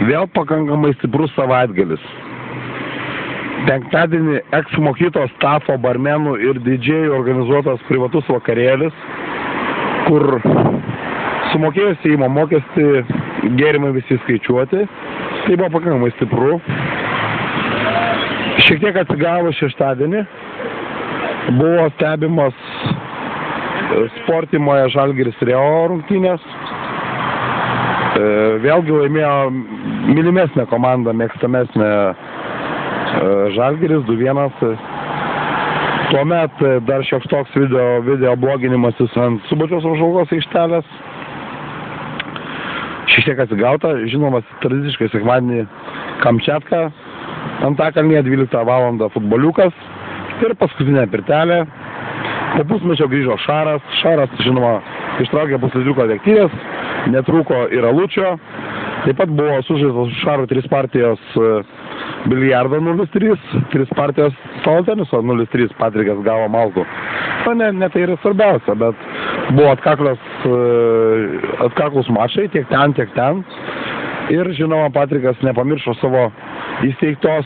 Vėl pakankamai stiprus savaitgalis. Penktadienį eks-mokyklos stafo barmenų ir didžėjų organizuotas privatus vakarėlis, kur sumokėjus Seimo mokestį gėrimai visi skaičiuoti. Tai buvo pakankamai stipru. Šiek tiek atsigavo šeštadienį. Buvo stebimas Sportimoje Žalgiris Reo rungtynės. Vėlgi laimėjo mylimesnė komanda, mėgstamesnė Žalgiris 2-1. Tuomet dar šioks toks video bloginimasis ant Subačiaus apžvalgos aikštelės. Šiek tiek atsigauta, žinomas tradiciškai sekmadienį Kamčiatka, Antakalnyje 12 valandą futboliukas ir paskutinė pirtelė. Po pusmečio grįžo Šaras. Šaras, žinoma, ištraukė puslitriuko degtinės, netrūko ir alučio. Taip pat buvo sužaistos su Šaru 3 partijos biliardo 0-3, 3 partijos stalo teniso 0-3, Patrikas gavo malkų. Ne tai yra svarbiausia, bet buvo atkaklus mačai tiek ten. Ir žinoma, Patrikas nepamiršo savo įsteigtos